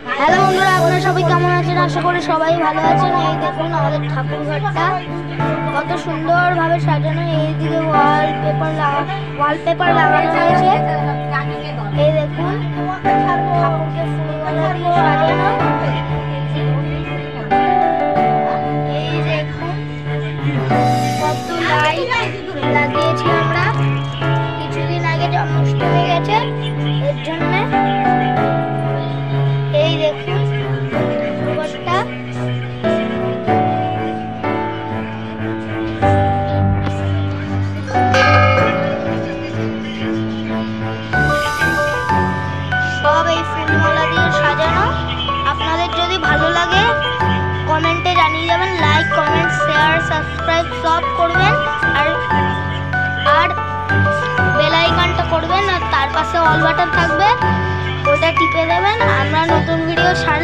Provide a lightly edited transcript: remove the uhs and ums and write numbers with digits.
Hello বন্ধুরা, আপনারা সবাই কেমন আছেন? আশা করি সবাই ভালো আছেন। এই দেখুন আমাদের ঠাকুর ঘরটা কত সুন্দরভাবে সাজানো। এইদিকে ওয়ালপেপার লাগানো হয়েছে। এই দেখুন ঠাকুরকে ফুলমালা দিয়ে সাজানো। এই দেখুন কত লাইট লাগিয়েছি আমরা। কিছুদিন আগে জন্মাষ্টমী গেছে, এর জন্য এই দেখুন ঠাকুরঘরটা। সব এই ফুলমালা দিয়ে সাজানো। আপনাদের যদি ভালো লাগে কমেন্টে জানিয়ে যাবেন। লাইক, কমেন্ট, শেয়ার, সাবস্ক্রাইব সব করবেন। আর বেল আইকনটা করবেন, আর তার পাশে অল বাটন থাকবে, ওটা টিপে দেবেন। আমরা নতুন ভিডিও ছাড়লে